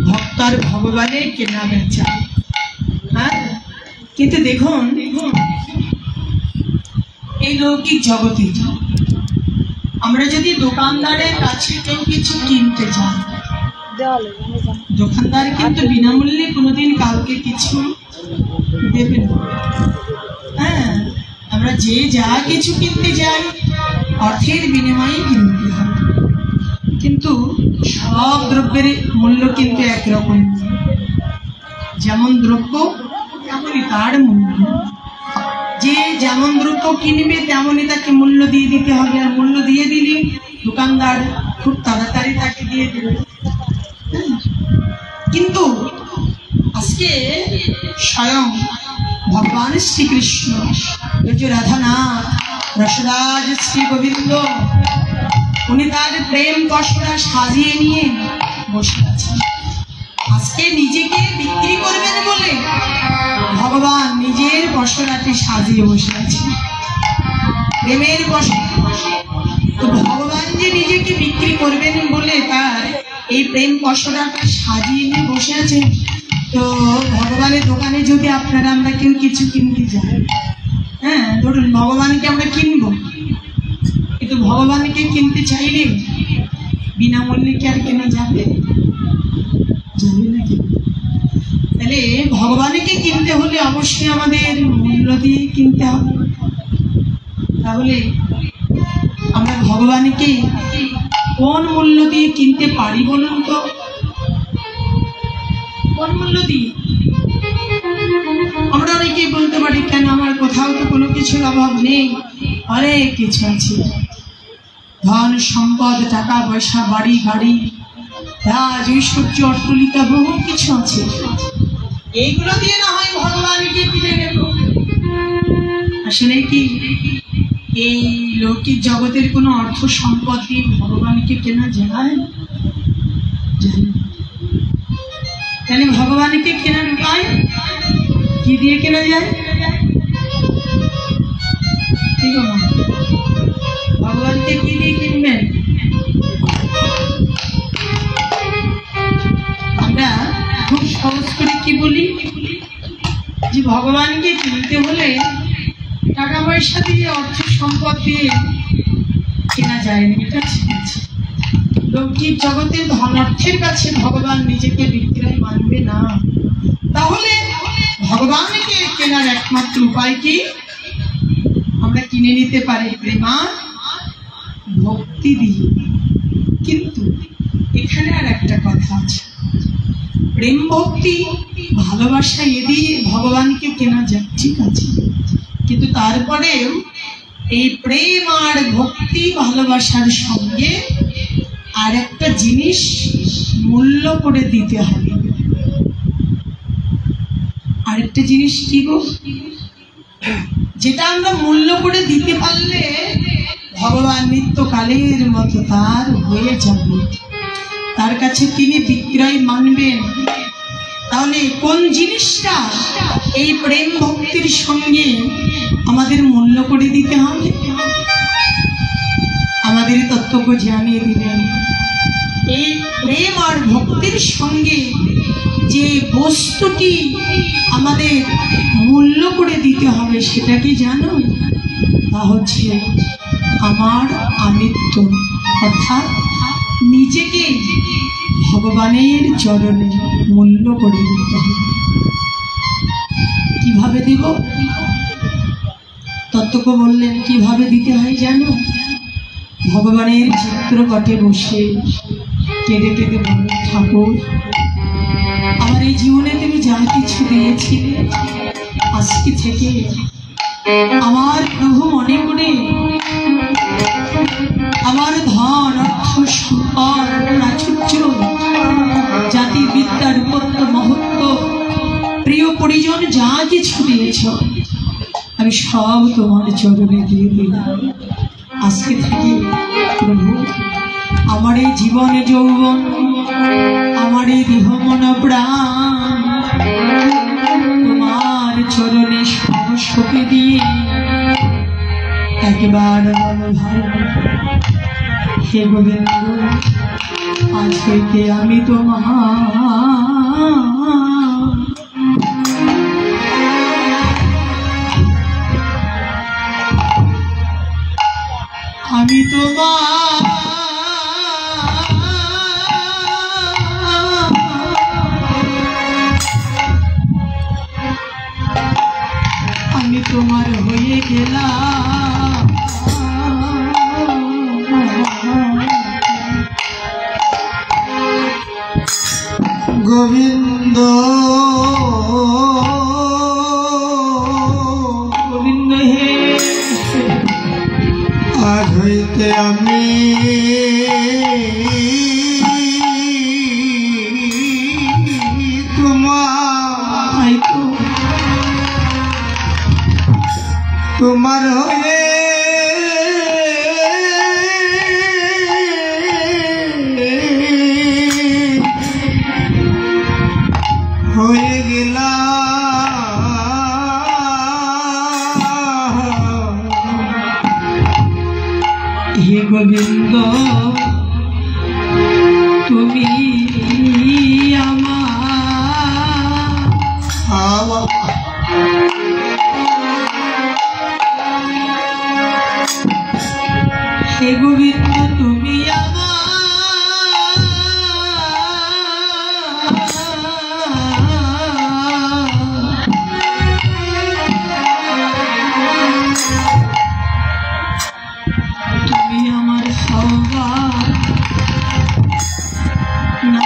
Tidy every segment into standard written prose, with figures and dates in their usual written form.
ভক্তার ভগবানে কেনা বেচা। হ্যাঁ, কিন্তু দেখুন এই লৌকিক জগতে আমরা যদি দোকানদারের কাছে কেউ কিছু কিনতে যাই, দোকানদার কিন্তু বিনামূল্যে কোনোদিন কাউকে কিছু দেবে না। হ্যাঁ, আমরা যে যা কিছু কিনতে যাই অর্থের বিনিময়ে কিনতে হয়, কিন্তু সব দ্রব্যের মূল্য কিন্তু একরকম। যেমন দ্রব্য তেমনই তার মূল্য। যে যেমন দ্রব্য কিনবে তেমনই তাকে মূল্য দিয়ে দিতে হবে, আর মূল্য দিয়ে দিলে দোকানদার খুব তাড়াতাড়ি তাকে দিয়ে দেবে। কিন্তু আজকে স্বয়ং ভগবান শ্রীকৃষ্ণ, রাধানাথ, রসরাজ শ্রী গোবিন্দ, উনি তার প্রেম পশরা সাজিয়ে নিয়ে বসে আছেন। আজকে নিজেকে বিক্রি করবেন বলে ভগবান নিজের পশরাটি সাজিয়ে বসে আছেন, প্রেমের পশরা। তো ভগবান যে নিজেকে বিক্রি করবেন বলে তার এই প্রেম পশরাটা সাজিয়ে নিয়ে বসে আছেন। তো ভগবানের দোকানে যদি আমরা কেউ কিছু কিনতে যাই, হ্যাঁ ধরুন ভগবানকে আমরা কিনবো, কিন্তু ভগবানকে কিনতে চাইলে বিনামূল্যে কি আর কেনা যাবে? যাবে নাকি? তাহলে ভগবানকে কিনতে হলে অবশ্যই আমাদের মূল্য দিয়ে কিনতে হবে। তাহলে আমরা ভগবানকে কোন মূল্য দিয়ে কিনতে পারি বলুন তো? কোন মূল্য দিয়ে? আমরা অনেকেই বলতে পারি, কেন আমার কোথাও তো কোনো কিছুর অভাব নেই, অনেক কিছু আছে, ধন সম্পদ, টাকা পয়সা, বাড়ি গাড়ি, রাজ ঐশ্বর্য, অট্টালিকা, বহু কিছু আছে। এইগুলো দিয়ে না হয় ভগবানকে কিনে নেব। আসলে কি এই লৌকিক জগতের কোনো অর্থ সম্পদ দিয়ে ভগবানকে কেনা যায়? তাহলে ভগবানকে কেনার উপায় কি দিয়ে কেনা যায়? ভগবানকে কি দিয়ে কিনবেন? আমরা খুব সহজ করে কি বলি যে ভগবানকে কিনতে হলে টাকা পয়সা দিয়ে, অর্থ সম্পদ দিয়ে কেনা যায়নি। এটা ঠিক আছে, লৌকিক জগতের ধন অর্থের কাছে ভগবান নিজেকে বিক্রয় মানবে না। তাহলে ভগবানকে কেনার একমাত্র উপায় কি? আমরা কিনে নিতে পারি প্রেমার ভক্তি দিয়ে। কিন্তু এখানে আর একটা কথা আছে, প্রেম ভক্তি ভালোবাসা এ দিয়ে ভগবানকে কেনা যায়, ঠিক আছে, কিন্তু তারপরেও এই প্রেম আর ভক্তি ভালোবাসার সঙ্গে আর একটা জিনিস মূল্য করে দিতে হবে। আরেকটা জিনিস কি গো? যেটা আমরা মূল্য করে দিতে পারলে ভগবান নিত্যকালের মতো তার হয়ে যাবে, তার কাছে তিনি বিক্রয় মানবেন। তাহলে কোন জিনিসটা এই প্রেম ভক্তির সঙ্গে আমাদের মূল্য করে দিতে হবে? আমাদের তত্ত্বজ্ঞ জানিয়ে দিলেন, এই প্রেম আর ভক্তির সঙ্গে যে বস্তুটি আমাদের মূল্য করে দিতে হবে সেটা কি জানো? তা হচ্ছে আমার আমিত্ব, অর্থাৎ নিজেকে ভগবানের চরণে মূল্য করে দিতে হবে। কিভাবে দেব? তত্ত্বজ্ঞ বললেন কিভাবে দিতে হয় জানো? ভগবানের চিত্রপটে বসে কেঁদে কেঁদে বললেন, ঠাকুর আমার এই জীবনে তুমি যা কিছু দিয়েছিলে, আজকে থেকে আমার প্রভু মনে করে আমার ধন, অর্থ, সম্পদ, প্রাচুর্য, জাতি বিদ্যার উপত্য মহত্ব, প্রিয় পরিজন যা কিছু দিয়েছ আমি সব তোমার চরণে দিয়ে দিলাম। আজকে থেকে প্রভু আমার এই জীবনে যৌবন, আমার এই দেহ মন প্রাণ তোমার চরণে সরস্বতী দিয়ে একবার বলো ভালো, হে গোবিন্দ আজ থেকে আমি তোমার গোবিন্দ গোবিন্দ হে আজ হইতে আমি তোমার হয়ে হয়ে গেলাম হে গোবিন্দ তুমি আমার হে গোবিন্দ তুমি তুমি আমার সবার না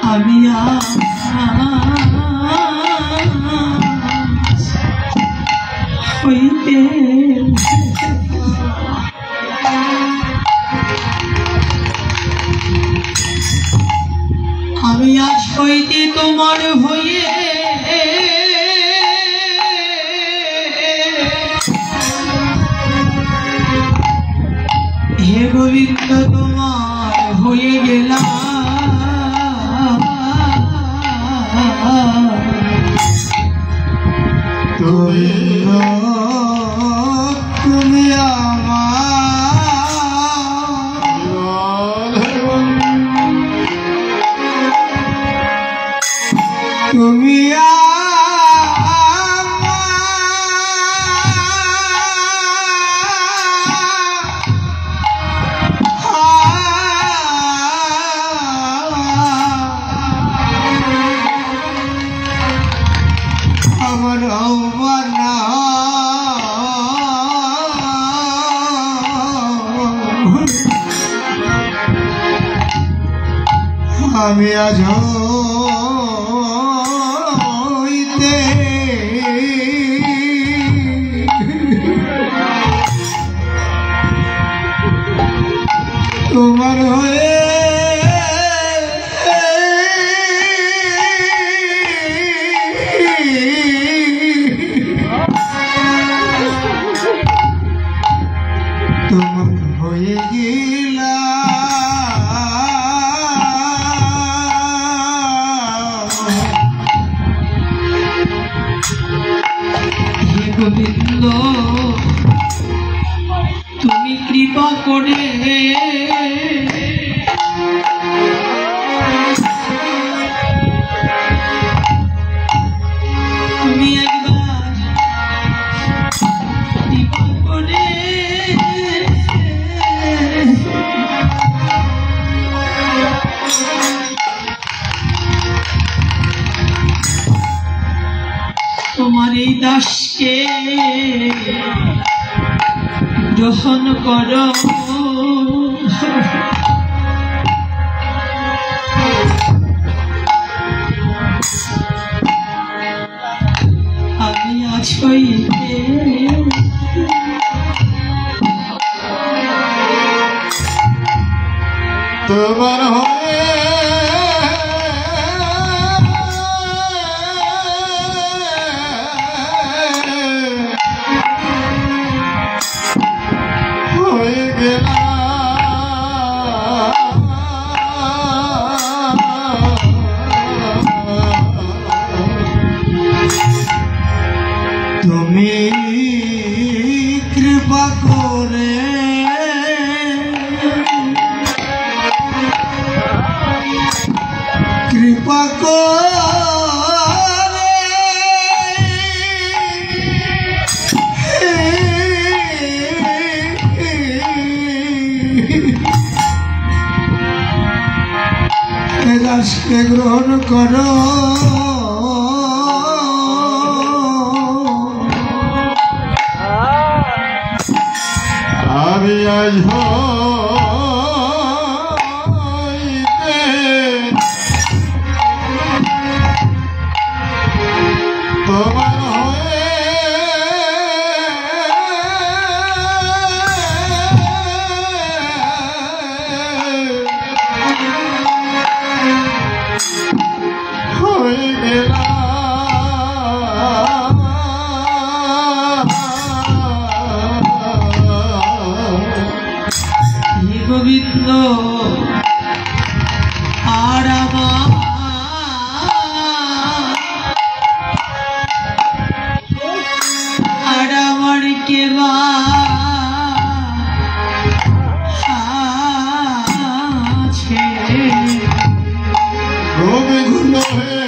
আমি হইতে আমি আজ হইতে তোমার হয়ে হে গোবিন্দ তোমার হয়ে গেলাম গোবিন্দ তুমি আমার তুমি আমার না আমি আজ হইতে তোমার হয়ে তোমার হয়ে হে গোবিন্দ তুমি কৃপা করে তুমি একবার কৃপা করে তোমার এই দাসকে গ্রহণ করো আমি আজ হইতে তোমার হয়ে তুমি কৃপা করে কৃপা করে দাসকে গ্রহণ করো গোবিন্দ আর আমার কে বা আছে গোবিন্দ হে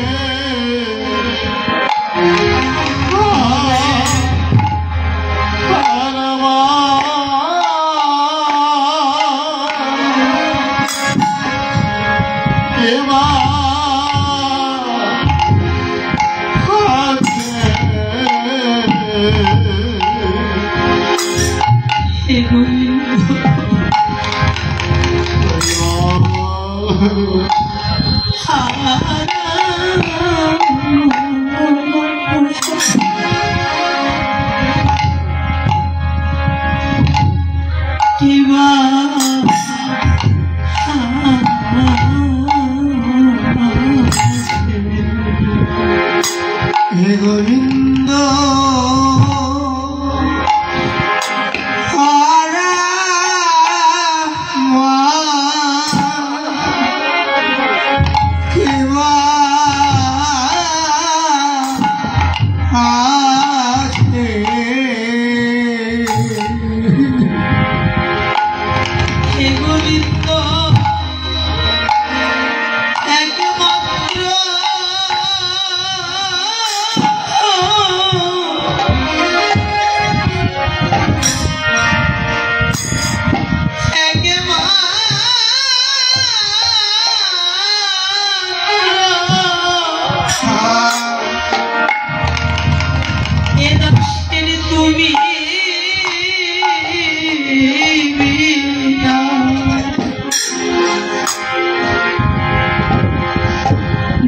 হে গোবিন্দ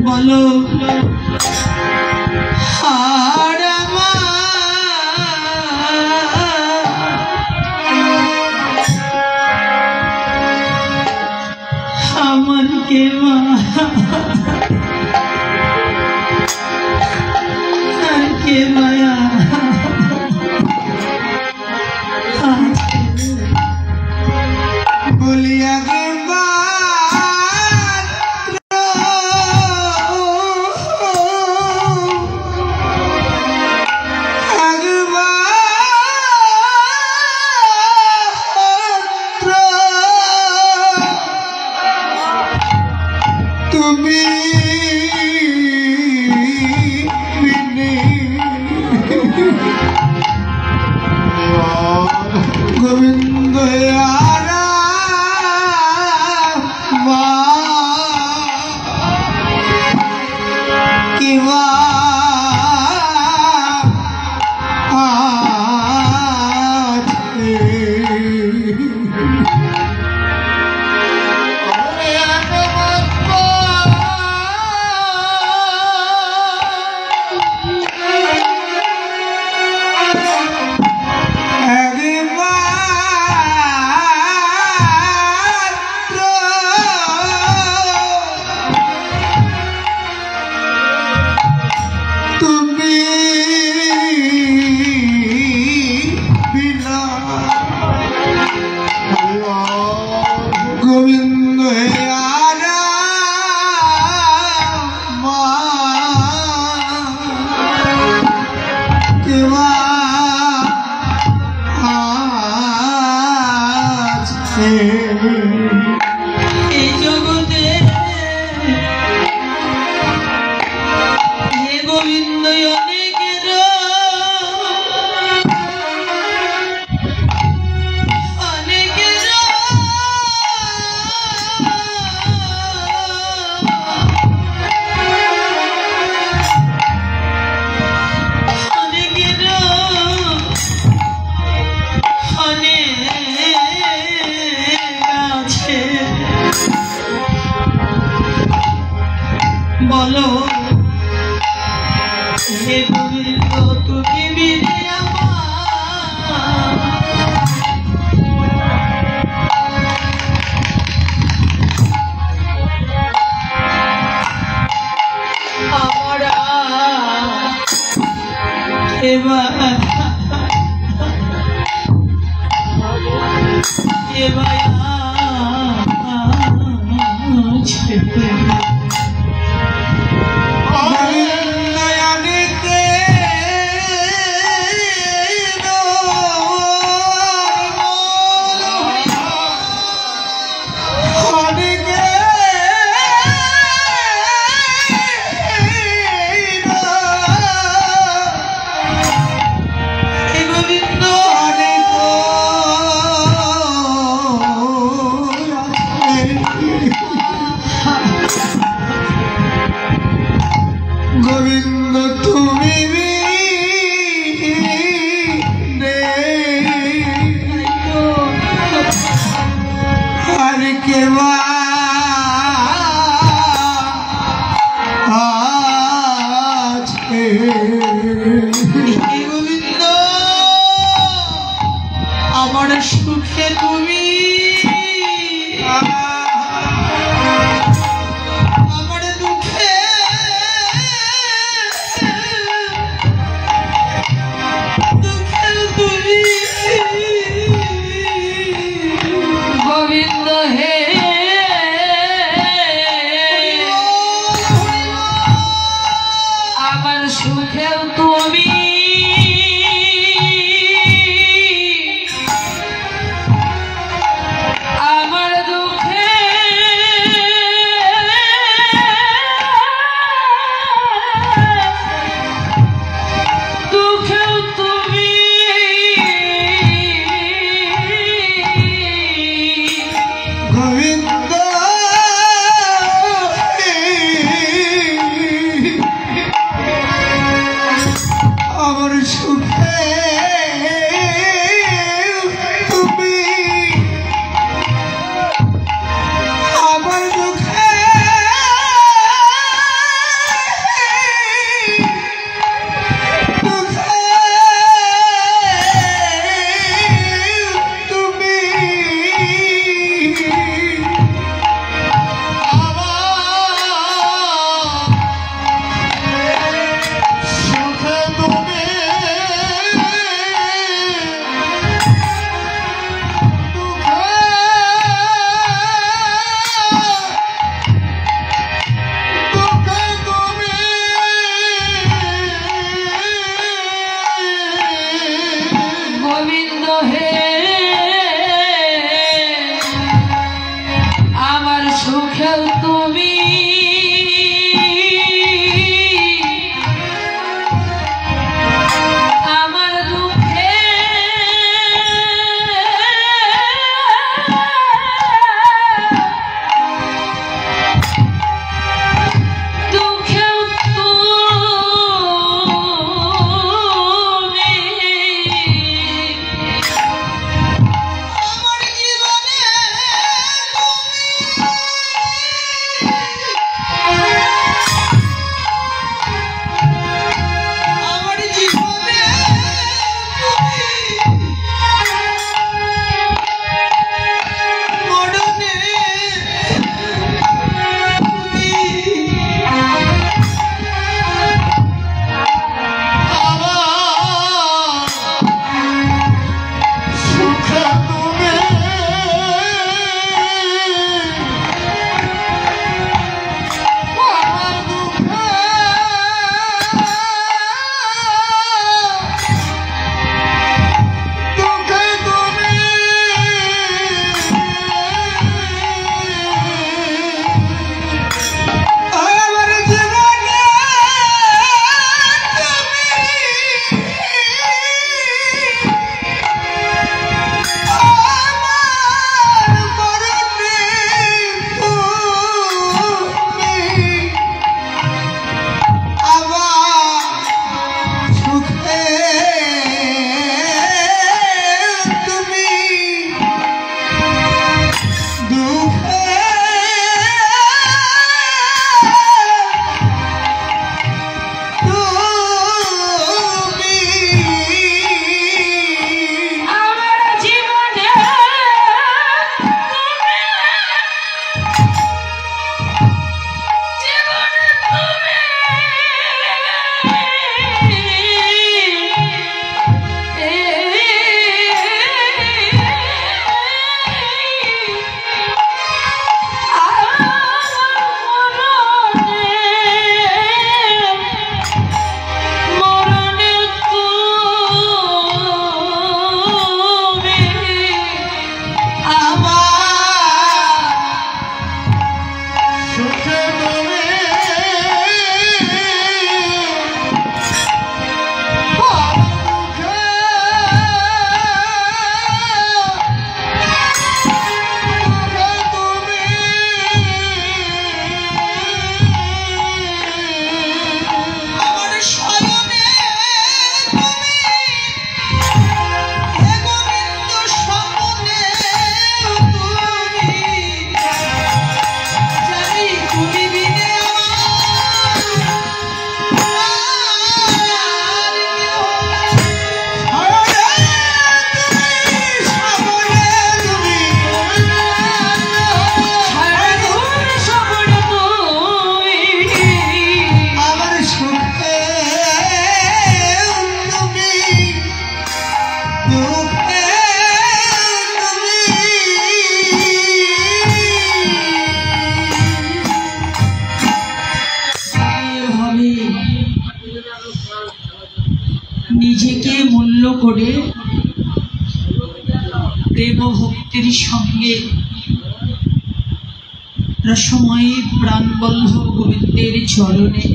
বলো আমার কে মা আর কে মায়া বলিয়া গোবিন্দ কিবা গোবিন্দ কেবা এই জগতে হে গোবিন্দ অনেকের অনেক বলো হে গোবিন্দ তুমি বিনে আমার এবার গোবিন্দ তুমি আর কেবা আছে গোবিন্দ আমার সুখে তুমি গোবিন্দ হে আমার সুখেও তুমি আমার দুঃখে দুঃখেও তুমি গোবিন্দ আমার সুখে তুমি আমার দুঃখে তুমি সুখে তুমি নিজেকে মূল্য করে প্রেম ভক্তির সঙ্গে রসময় প্রাণবল্লভ গোবিন্দের চরণে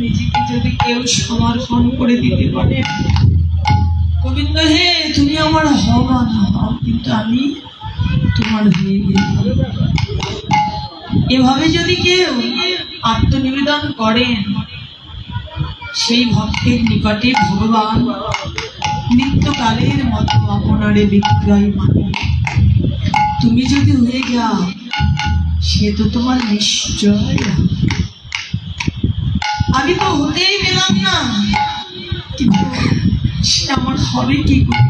নিজেকে যদি কেউ সমর্পণ করে দিতে পারে, গোবিন্দ হে তুমি আমার হবা না হও, কিন্তু আমি তোমার হয়ে গেলাম, এভাবে যদি কেউ আত্মনিবেদন করেন, সেই ভক্তের নিকটে ভগবান নিত্যকালের মতো আপনারে বিক্রয় মানে। তুমি যদি হয়ে যাও সে তো তোমার নিশ্চয়। আমি তো হতেই পেলাম না, কিন্তু সে আমার হবে কি করে?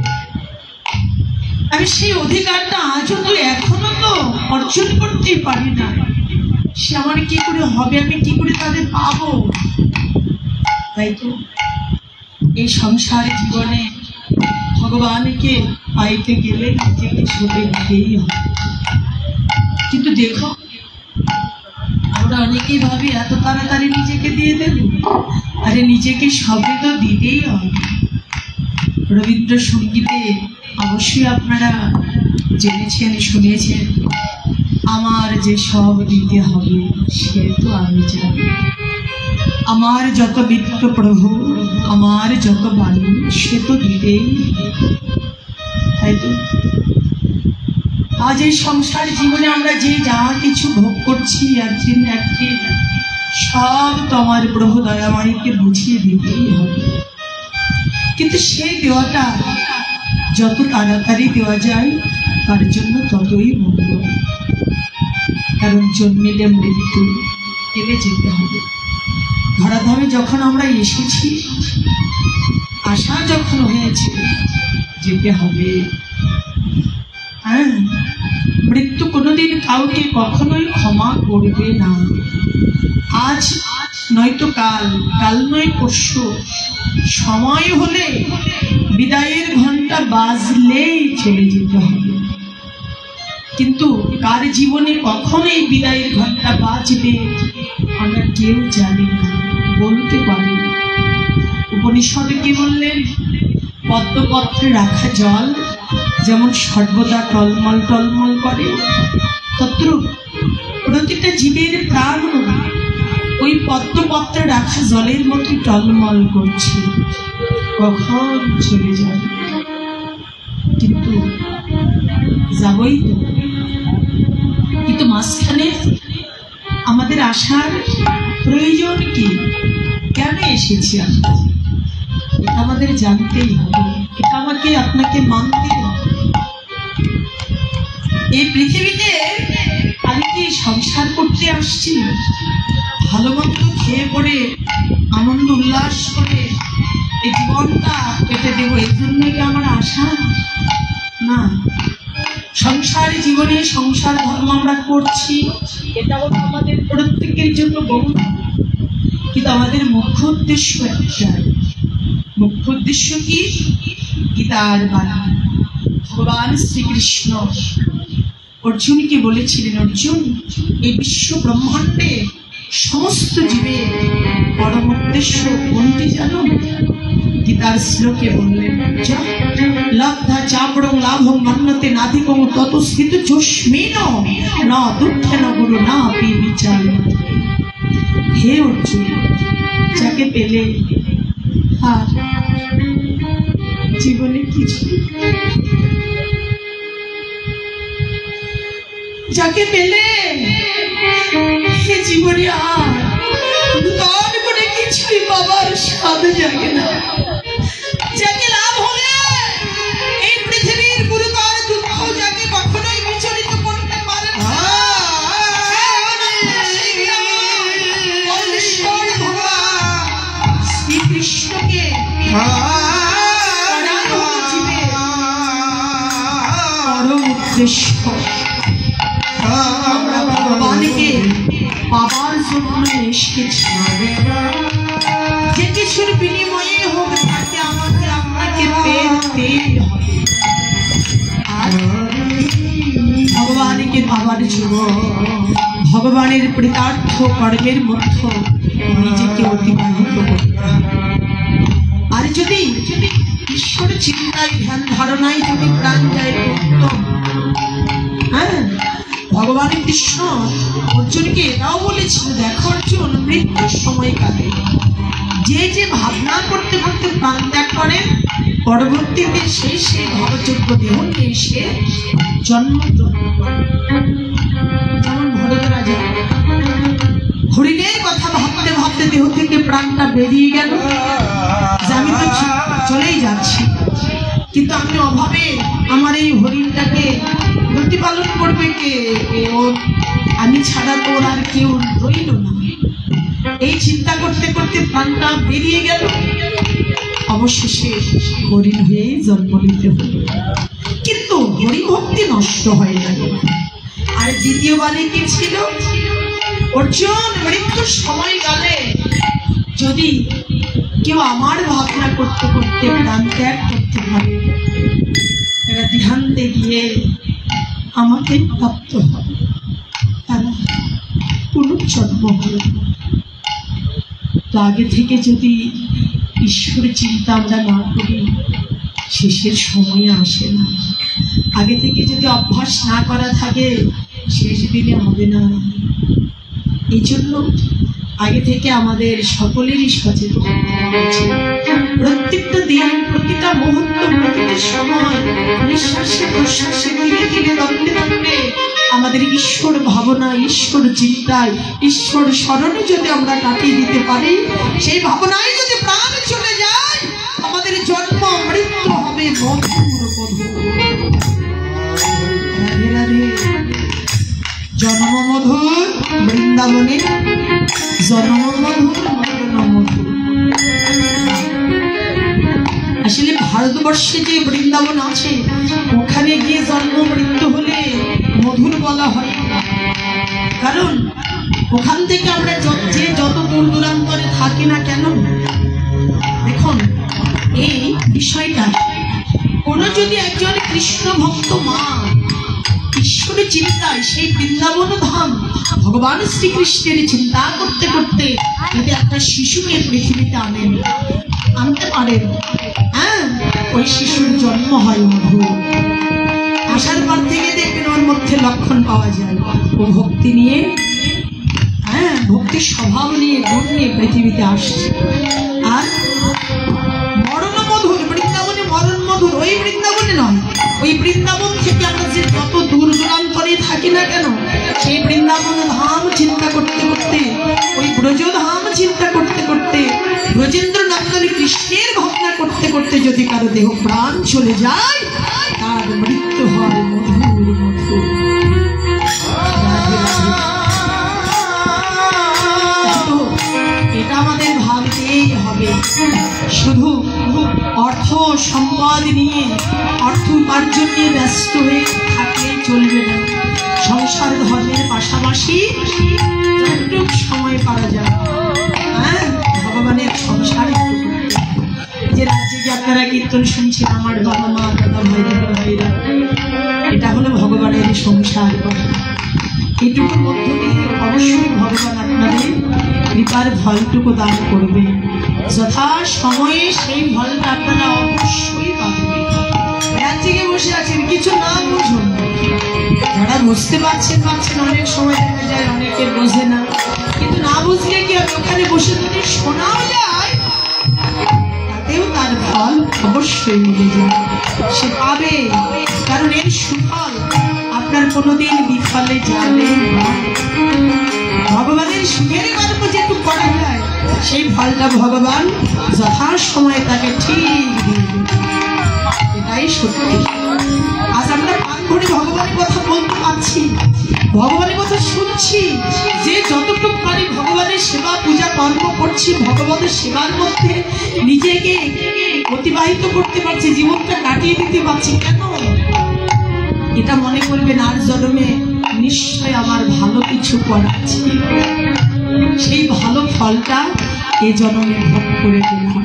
আমি সেই অধিকারটা আজও তো এখনো তো অর্জন করতেই পারি না। সে আমার কি করে হবে, আমি কি করে তাদের পাবো? তাই তো এই সংসার জীবনে ভগবানকে পাইতে গেলে নিজেকে ছুটে দিতেই হবে। কিন্তু দেখো, আমরা অনেকেই ভাবি এত তাড়াতাড়ি নিজেকে দিয়ে দেব। আরে নিজেকে সবে তো দিতেই হবে। রবীন্দ্রসঙ্গীতে অবশ্যই আপনারা জেনেছেন, শুনেছেন, আমার যে সব দিতে হবে সে তো আমি জানি। আমার যত মিত্র প্রভু, আমার যত বাণী, সে তো দিতেই। তাই তো আজ এই সংসার জীবনে আমরা যে যা কিছু ভোগ করছি একদিন একদিন সব তো আমার প্রভু দয়াময়কে বুঝিয়ে দিতেই হবে। কিন্তু সেই দেওয়াটা যত তাড়াতাড়ি দেওয়া যায় তার জন্য ততই মঙ্গল। কারণ জন্মিলে মৃত্যু, এলে যেতে হবে। ধরাধামে যখন আমরা এসেছি, আশা যখন হয়েছে যেতে হবে। হ্যাঁ, মৃত্যু কোনোদিন কাউকে কখনোই ক্ষমা করবে না। আজ নয়তো কাল, কাল নয় পরশু, সময় হলে বিদায়ের ঘন্টা বাজলেই চলে যেতে হবে। কিন্তু কার জীবনে কখন এই বিদায়ের ঘন্টা বাজবে আমরা কেউ জানি না, বলতে পারি না। উপনিষদে কি বললেন? পদ্মপত্রে রাখা জল যেমন সর্বদা টলমল টলমল করে, তদ্রূপ প্রতিটা জীবের প্রাণ ওই পদ্মপত্রে রাখা জলের মতো টলমল করছে, কখন চলে যাবে। কিন্তু যাবই তো, কিন্তু মাঝখানে আমাদের আসার প্রয়োজন কি? কেন এসেছি আমরা? এটা আমাদের জানতেই হবে, এটা আমাকে আপনাকে মানতে হবে। এই পৃথিবীতে আমি কি সংসার করতে আসছি? ভালো মন্দ খেয়ে পড়ে আনন্দ উল্লাস করে এই জীবনটা কেটে দেবো, এই জন্যই কি আমার আশা? না। সংসার জীবনে সংসার ধর্ম আমরা করছি, এটাও আমাদের প্রত্যেকের জন্য বহু, কিন্তু আমাদের মুখ্য উদ্দেশ্য একটাই। মুখ্য উদ্দেশ্য কি? গীতার বাণী। ভগবান শ্রীকৃষ্ণ অর্জুনকে বলেছিলেন, অর্জুন, এই বিশ্ব ব্রহ্মাণ্ডে সমস্ত জীবের পরম উদ্দেশ্য কোনটি জানো? গীতার শ্লোকে বললেন, লব্ধা চাপড়ং লাভং মন্যতে নাধিকং ততস্থিত যস্মিন না দুঃখেন গুরু না আপি বিচার। হে অর্জুন, যাকে পেলে আর জীবনে কিছু, যাকে পেলে সে জীবনে আর নূতন করে কিছুই পাবার স্বাদ জাগে না, যাকে লাভ হলে এই পৃথিবীর গুরুতর দুঃখ যাকে কখনোই বিচলিত করতে পারে না, শ্রীকৃষ্ণকে পরম উদ্দেশ্য আমরা ভগবানকে পাবার জন্য এসেছি। যে কিছুর বিনিময়ে হোক তাকে আমাকে আপনাকে পেতেই হবে। আর ভগবানকে পাবার জন্য ভগবানের প্রীতার্থ কর্মের মধ্যে নিজেকে অতিবাহিত করতে হবে। চিন্তায় ধ্যান ধারণায় যদি প্রাণ যায় উত্তম। হ্যাঁ, ভগবান কৃষ্ণ অর্জুনকে এটাও বলেছিল, দেখো অর্জুন, মৃত্যুর সময়কালে যে যে ভাবনা করতে করতে প্রাণ ত্যাগ করেন, পরবর্তীতে সেই ভবযোগ্য দেহ নিয়ে সে জন্মগ্রহণ করেন। যেমন ভরত রাজা হরিণের কথা ভাবতে ভাবতে দেহ থেকে প্রাণটা বেরিয়ে গেল, যে আমি তো চলেই যাচ্ছি, কিন্তু আমি অভাবে আমার এই হরিণটাকে প্রতিপালন করবে কে, আমি ছাড়া তো আর কেউ রইল না। এই চিন্তা করতে করতে প্রাণটা বেরিয়ে গেল, অবশেষে হরিণ হয়েই জন্ম নিতে হলো। কিন্তু হরিভক্তি নষ্ট হয় না। আর দ্বিতীয়বারে কি ছিল, অর্জুন মৃত্যুর সময় গেলে যদি কেউ আমার ভাবনা করতে করতে প্রাণ ত্যাগ করতে পারে, এরা দেহান্তে গিয়ে আমাকে প্রাপ্ত হবে, তারা পুনর্জন্ম হবে। তো আগে থেকে যদি ঈশ্বরের চিন্তা আমরা না করি, শেষের সময় আসে না। আগে থেকে যদি অভ্যাস না করা থাকে, শেষ দিনে হবে না। এই জন্য আগে থেকে আমাদের সকলেরই সচেতন হওয়া উচিত। প্রত্যেকটা দিন, প্রতিটা মুহূর্ত, প্রতিটা সময়, নিঃশ্বাসে প্রশ্বাসে, ধীরে ধীরে, দণ্ডে দণ্ডে আমাদের ঈশ্বর ভাবনা, ঈশ্বর চিন্তায়, ঈশ্বর স্মরণে যদি আমরা কাটিয়ে দিতে পারি, সেই ভাবনায় যদি প্রাণ চলে যায়, আমাদের জন্ম মৃত্যু হবে মধুর মধুর। রাধে রাধে। জন্ম মধুর বৃন্দাবনে, জন্ম মধুর মরণ মধুর। আসলে ভারতবর্ষে যে বৃন্দাবন আছে, ওখানে গিয়ে জন্ম মৃত্যু হলে মধুর বলা হয়, কারণ ওখান থেকে আমরা যে যত দূর দূরান্তরে থাকি না কেন, দেখুন এই বিষয়টা, কোন যদি একজন কৃষ্ণ ভক্ত মা ঈশ্বরের চিন্তায় সেই বৃন্দাবন ধাম ভগবান শ্রীকৃষ্ণের চিন্তা করতে করতে যদি একটা শিশুকে পৃথিবীতে আনতে পারেন, হ্যাঁ, ওই শিশুর জন্ম হয় মধুর। আসার পর থেকে দেখবেন ওর মধ্যে লক্ষণ পাওয়া যায়, ও ভক্তি নিয়ে, হ্যাঁ, ভক্তির স্বভাব নিয়ে, গুণ নিয়ে পৃথিবীতে আসছে। আর মরণ মধুর, বৃন্দাবনে মরণ মধুর, ওই বৃন্দাবনে নয়, ওই বৃন্দাবন থেকে আমরা যে যত দূর দূরান্তরে থাকি না কেন, সেই বৃন্দাবন ধাম চিন্তা করতে করতে, ওই ব্রজধাম চিন্তা করতে করতে, ব্রজেন্দ্র নন্দন কৃষ্ণের ভাবনা করতে করতে যদি কারো দেহ প্রাণ চলে যায়, তার মৃত্যু হয় মধুর মধুর। এটা আমাদের ভাবতেই হবে। শুধু অর্থ সম্পদ নিয়ে, অর্থ উপার্জন নিয়ে ব্যস্ত হয়ে থাকলে চলবে না। সংসার ধর্মের পাশাপাশি যতটুক সময় পাওয়া যায়, হ্যাঁ, ভগবানের সংসার একটু করতে। যে রাজ্যে যে আপনারা কীর্তন শুনছেন, আমার বাবা মা দাদা ভাই ভাইরা, এটা হলো ভগবানের সংসার করা। এইটুকুর মধ্য দিয়ে অবশ্যই ভগবান আপনাদের কৃপার ফলটুকু দান করবে। যথা সময়ে সেই ফলটা আপনারা অবশ্যই পাবেন। রাজ্যে বসে আছেন, কিছু না বুঝুন, যারা বুঝতে পারছেন অনেক সময় দেখা যায় অনেকে বোঝে না, কিন্তু না বুঝলে কি হবে, ওখানে বসে যদি শোনাও যায়, তাতেও তার ফল অবশ্যই মিলে যায়, সে পাবে। কারণ এর সুফল আপনার কোনোদিন বিফলে যাবে না। ভগবানের সুখের গল্প যেটুকু করা যায়, সেই ফলটা ভগবান যথা সময়ে তাকে ঠিক দিবে, এটাই সত্যি। আজ আমরা প্রাণ ভরে ভগবানের কথা বলতে পারছি, ভগবানের কথা শুনছি, যে যতটুকু পারি ভগবানের সেবা পূজা কর্ম করছি, ভগবানের সেবার মধ্যে নিজেকে অতিবাহিত করতে পারছি, জীবনটা কাটিয়ে দিতে পারছি। কেন? এটা মনে করবেন আর জন্মে নিশ্চয় আমার ভালো কিছু করাচ্ছি, সেই ভালো ফলটা এ জন্মে ভোগ করে দিলাম।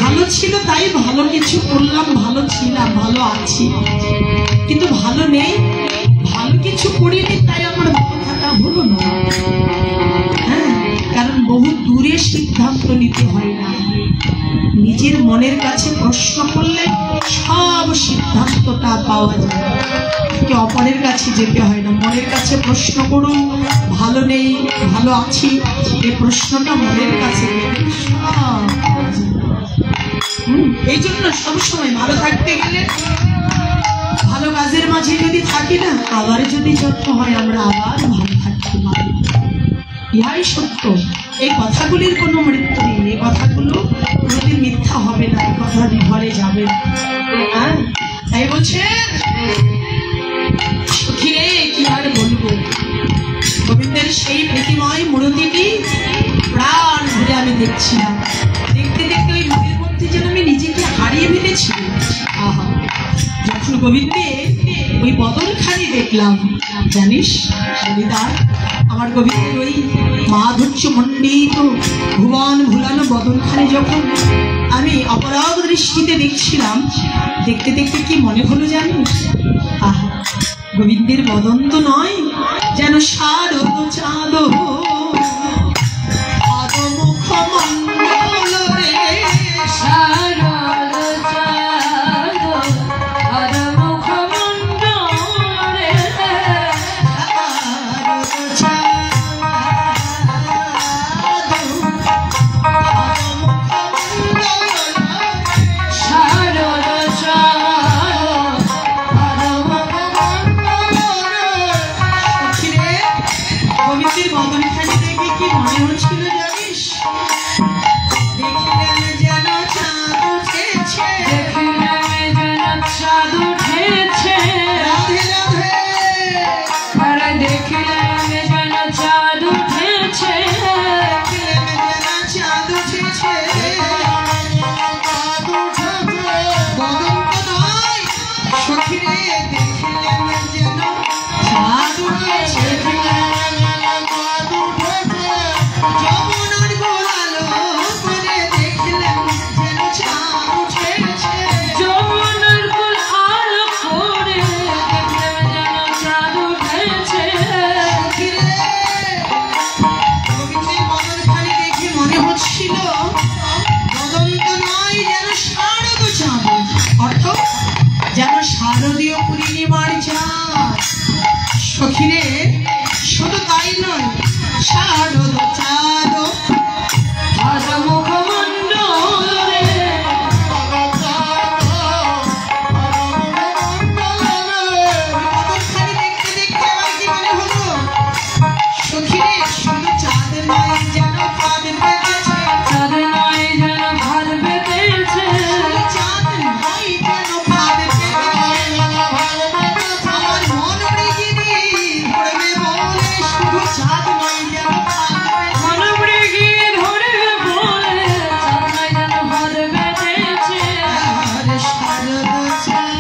ভালো ছিল তাই ভালো কিছু করলাম, ভালো ছিলাম, ভালো আছি, কিন্তু ভালো নেই, ভালো কিছু করিনি তাই আমার ভালো থাকা হলো না। হ্যাঁ, কারণ বহু দূরে সিদ্ধান্ত নিতে হয় না, নিজ নিজের মনের কাছে প্রশ্ন করলে সব সিদ্ধান্তটা পাওয়া যায়। একে অপরের কাছে যেতে হয় না, মনের কাছে প্রশ্ন করুন। ভালো নেই, ভালো আছি, এই প্রশ্নটা মনের কাছে এই জন্য সবসময় ভালো থাকতে গেলে ভালো কাজের মাঝে যদি থাকি না, আবার যদি যত্ন হয় আমরা আবার ভালো থাকতে পারি। ইহাই সত্য। এই কথাগুলির কোনো মৃত্যু নেই, এই কথাগুলো কোনোদিন মিথ্যা হবে না, এই কথা বিফলে যাবে না। হ্যাঁ, তাই বলছে সখীরে কি আর বলবো, গোবিন্দের সেই প্রীতিময় মূর্তিটি প্রাণ ভরে আমি দেখছিলাম। দেখতে দেখতে ওই মনের মধ্যে যেন আমি নিজেকে হারিয়ে ফেলেছি। আহা, যখন গোবিন্দের ওই বদনখানি দেখলাম, জানিস হরিদার, আমার গোবিন্দের ওই মাধুর্য মণ্ডিত ভুবন ভুলানো বদনখানি যখন আমি অপরাগ দৃষ্টিতে দেখছিলাম, দেখতে দেখতে কি মনে হলো জানিস? আহা, গোবিন্দের বদন তো নয়, যেন শারদ চাঁদ মুখ মণ্ডল রে, শারদ চাঁদ মুখ মণ্ডল রে, শারদীয় পূর্ণিমার চাঁদ। সখীরে শুধু তাই নয়, শারদ চাঁদ মুখ মণ্ডল রে, দেখতে দেখতে আমার কি মনে হলো, সখীরে শুধু চাঁদ নয় যেন ফাঁদ পেতেছে, চাঁদ নয় যেন ফাঁদ পেতেছে, চাঁদ নয় যেন ফাঁদ পেতেছে। আমার মন মৃগিনী ধরবে বলে, শুধু চাঁদ নয় যেন ফাঁদ পেতেছে, মন মৃগিনী ধরবে বলে, চাঁদ নয় যেন ফাঁদ পেতেছে। আরে শারদ চাঁদ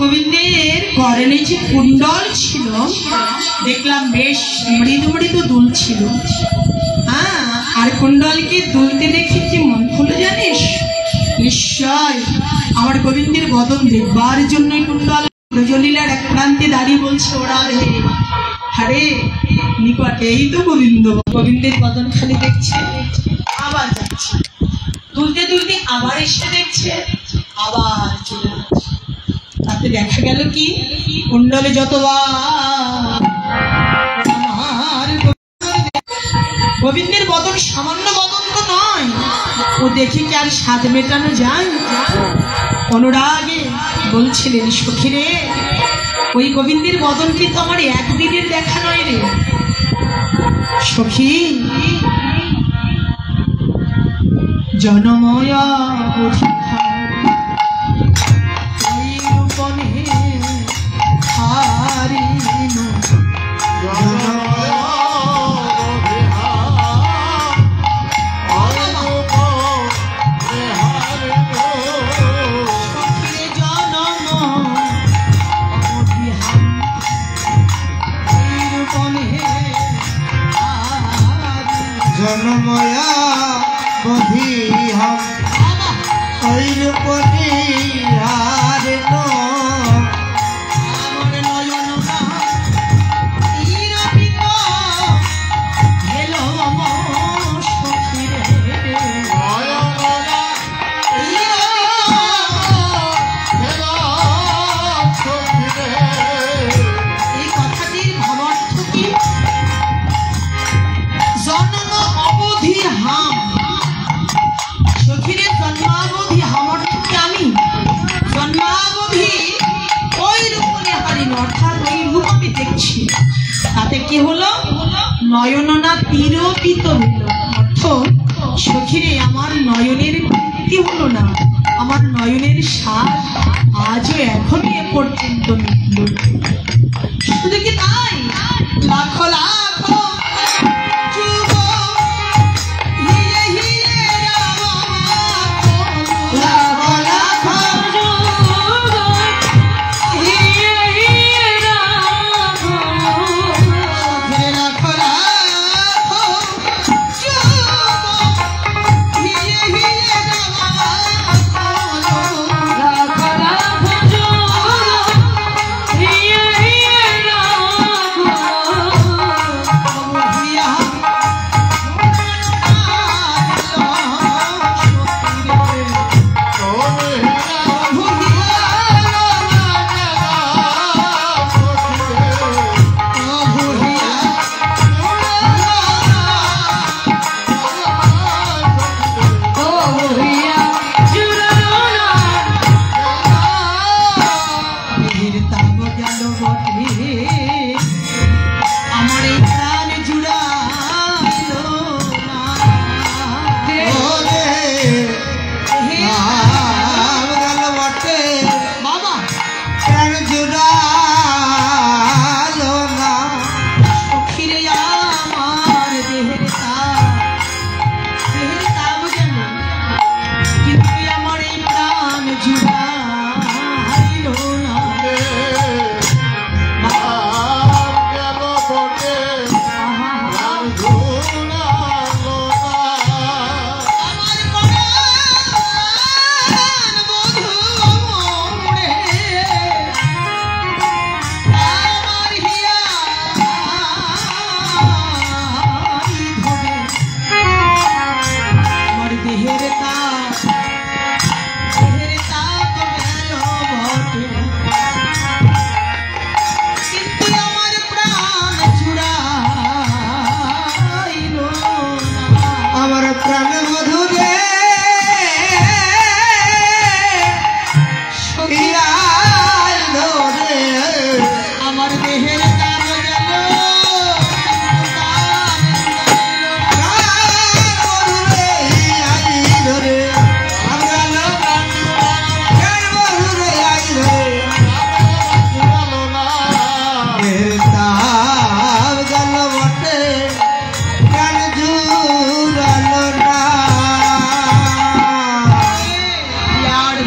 গোবিন্দের গরনে যে কুণ্ডল ছিল দেখলাম বেশ মৃদু মৃদু দুল ছিল। হ্যাঁ, আর কুণ্ডলকে দুলতে দেখে যে মন হলো জানিস, নিশ্চয় আমার গোবিন্দের বদন দেখবার জন্যই কুণ্ডল ব্রজলীলার এক প্রান্তে দাঁড়িয়ে বলছে, ওরা রে হারে নিকটে এই তো গোবিন্দ, গোবিন্দের বদন খালি দেখছে, আবার যাচ্ছে, দুলতে দুলতে আবার এসে দেখছে, আবার চলে যাচ্ছে। তাতে দেখা গেল কি কুণ্ডলে যতবার গোবিন্দের বদন সামান্য বদন তো নয়, ও দেখি কি আর স্বাদ মেটানো যায়? অনুরাগে বলছিলেন, সখীরে ওই গোবিন্দের বদন কিন্তু আমার একদিনের দেখা নয় রে সখী। জনময়া জনময়া বধিহাম ঐরূপনি হারিণ তাতে কি হলো? নয়ননা তিরোপিত হলো, অর্থ সখীরে আমার নয়নের তৃপ্তি হলো না, আমার নয়নের স্বাদ আজও এখনো এ পর্যন্ত মিটল। শুধু কি তাই, লাখ লাখ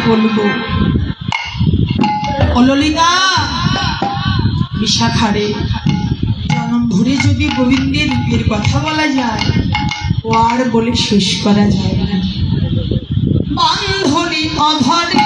বলবো। ললিতা বিশাখারে জনম ভরে যদি গোবিন্দের রূপের কথা বলা যায়, ও আর বলে শেষ করা যায় না। বান্ধবী অধরে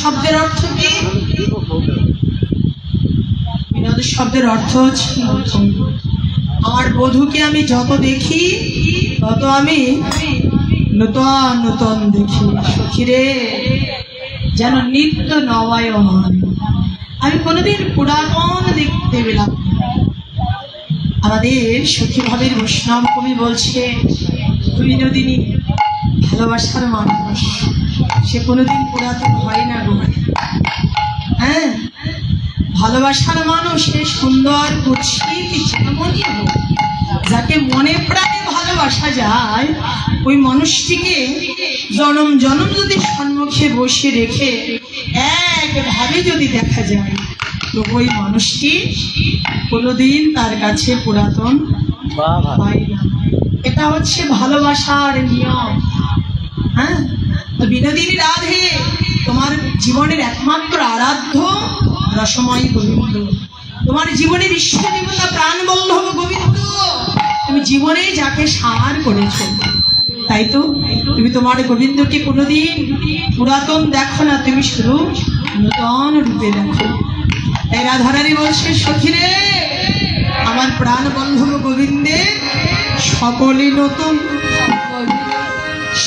শব্দের অর্থ কি? বিনোদ শব্দের অর্থ হচ্ছে আমার বধূকে আমি যত দেখি তত আমি নূতন নূতন দেখি। সখীরে যেন নিত্য নবায়ন, আমি কোনোদিন পুরাতন দেখতে পেলাম। আমাদের সখী ভাবের বৈষ্ণব কবি বলছে, বিনোদিনী ভালোবাসার মানুষ, সে কোনোদিন পুরাতন হয় না গো। হ্যাঁ, ভালোবাসার মানুষ সে সুন্দর কুৎসিত যেমনই হোক, যাকে মনে প্রাণে ভালোবাসা যায় ওই মানুষটিকে জনম জনম যদি সম্মুখে বসে রেখে একভাবে যদি দেখা যায় তো ওই মানুষটি কোনোদিন তার কাছে পুরাতন হয় না। এটা হচ্ছে ভালোবাসার নিয়ম। হ্যাঁ, তো বিনোদিনী রাধে তোমার জীবনের একমাত্র আরাধ্য রসময় গোবিন্দ, তোমার জীবনের ইষ্ট দেবতা প্রাণ বল্লভ গোবিন্দ, তুমি জীবনে যাকে সার করেছ, তাই তো তুমি তোমার গোবিন্দকে কোনোদিন পুরাতন দেখো না, তুমি শুধু নূতন রূপে দেখো। তাই রাধারানী বলছে, সখীরে আমার প্রাণ বল্লভ গোবিন্দে সকলে নতুন,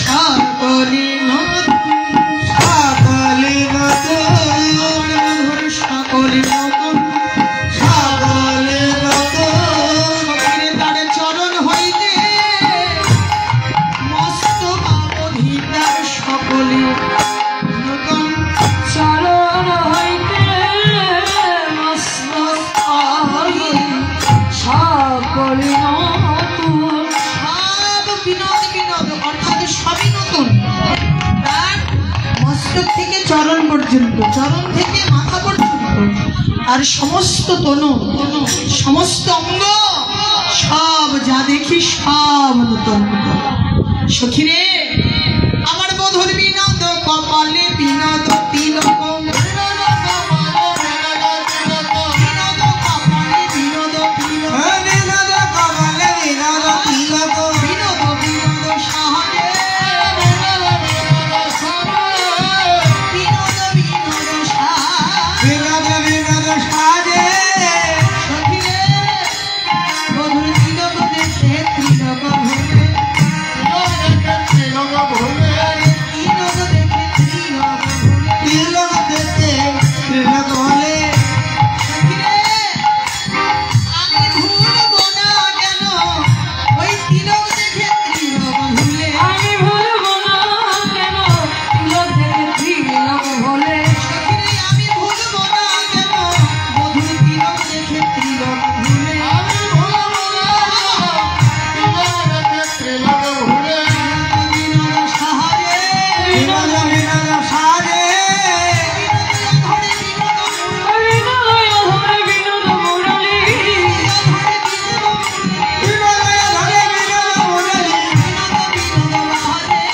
সকলে নতুন, সকলে নতুন, সকলে নতুন, সকলে নতুন, সখীরে তার চরণ হইতে মস্তক অধিকার সকলে নতুন, চরণ হইতে মস্তক সকলে নতুন। সব বিনোদ বিনোদ অর্থাৎ সবই নতুন। তার মস্তক থেকে চরণ পর্যন্ত, চরণ থেকে মাথা পর্যন্ত, আর সমস্ত তনু, সমস্ত অঙ্গ, সব যা দেখি সব নতুন। সখীরে আমার বধুর বিনোদ কপালে বিনোদ তিলক, বিনোদ কপালে বিনোদ তিলক, বিনোদ কমলে বিনোদ তিলক, বিনোদ বিনোদ সাহায্যে, বিনোদ বিনোদ সাহায্যে। বিনোদ বিনোদ সাজে, সখীরে বধুর তিলক দেখে তিলক ভুলে, তিলক দেখে তিলক ভুলে। তিলক দেখে তিলক বলে, সখীরে আমি ভুলবো না কেন ওই তিলক দেখে তিলক ভুলে। আমি ভুলবো না কেন তিলক দেখে তিলক ভোলে। সখীরে আমি ভুলবো না কেন বধুর তিলক দেখে তিলক ভুলে। বিনোদ সাহায্যে, বিনোদ বিনোদ সাজে, ধরে বিনোদ মুরলী, বিনোদয় ধরে বিনোদ মুরলী, ধরে বিনোদ মুরলী, বিনোদ ধরে বিনোদ মুরলী, বিনোদ বাজে,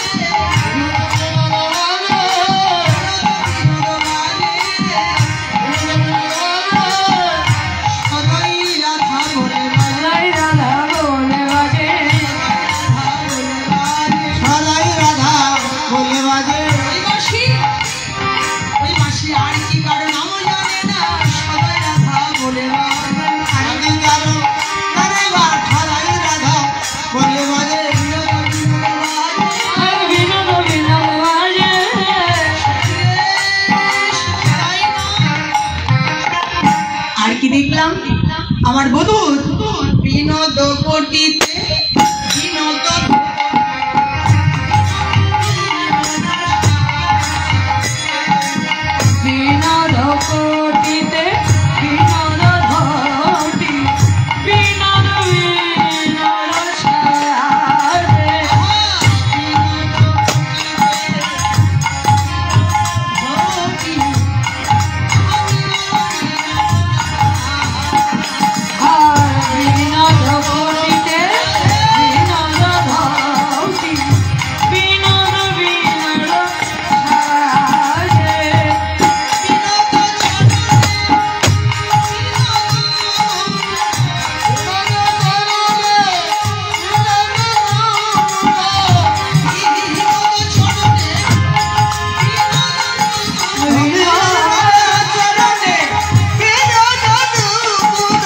বিনোদ বাজে, সদাই রাধা বলে বাজে, রাই রাধা বলে বাজে। রাধা বলে বাজে। সদাই রাধা বলে বাজে, ওই মাসি আর কি কারো নাম জানে না, সদাই রাধা বলে বাজে। আমি কারো কারে বা সদাই রাধা বলে বাজে, আর বিনোদ বিনোদ বাজে। আর কি দেখলাম আমার বধূর বিনোদ কোটিতে বিনোদ বিনোদ কোটিতে বিনোদ ঘটি, বিনোদ বিনোদ সাজে। আর বিনোদ কোটিতে বিনোদ ঘটি, বিনোদ বিনোদ সাজে। চরণে বিনোদ দুপুর,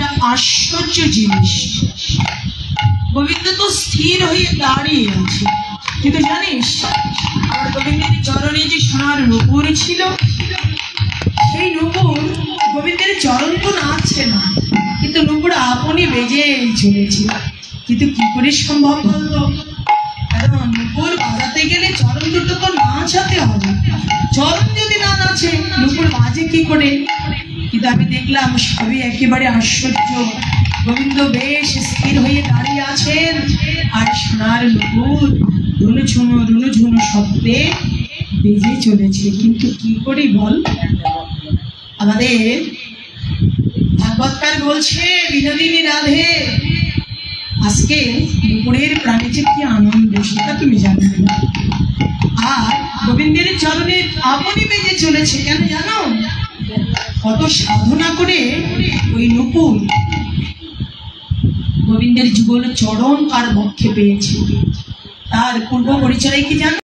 একটা আশ্চর্য জিনিস। গোবিন্দ তো স্থির হয়ে দাঁড়িয়ে আছে, কিন্তু জানিস আমার গোবিন্দের চরণে যে সোনার নূপুর ছিল, সেই নূপুর গোবিন্দের চরণ তো নাচছে না, কিন্তু নূপুর আপনি বেজে চলেছে। কিন্তু কি করে সম্ভব বলতো? কারণ নূপুর বাজাতে গেলে চরণ দুটো তো নাচাতে হবে, চরণ যদি না নাচে নূপুর বাজে কি করে? কিন্তু আমি দেখলাম সবই একেবারে আশ্চর্য। গোবিন্দ বেশ স্থির হয়ে দাঁড়িয়ে আছেন, আর সোনার নূপুর রুনুঝুনো শব্দে বেজে চলেছে। কিন্তু কি করি বল? আমাদের ভাগবতকার বলছে, বিনোদিনী রাধে আজকে নূপুরের প্রাণে যে কি আনন্দ সেটা তুমি জানো না। আর গোবিন্দের চরণে আপনি বেজে চলেছে কেন জানো? কত সাধনা করে ওই নূপুর গোবিন্দের যুগল চরণ কার বক্ষে পেয়েছে, তার পূর্ব পরিচয় কি জানো?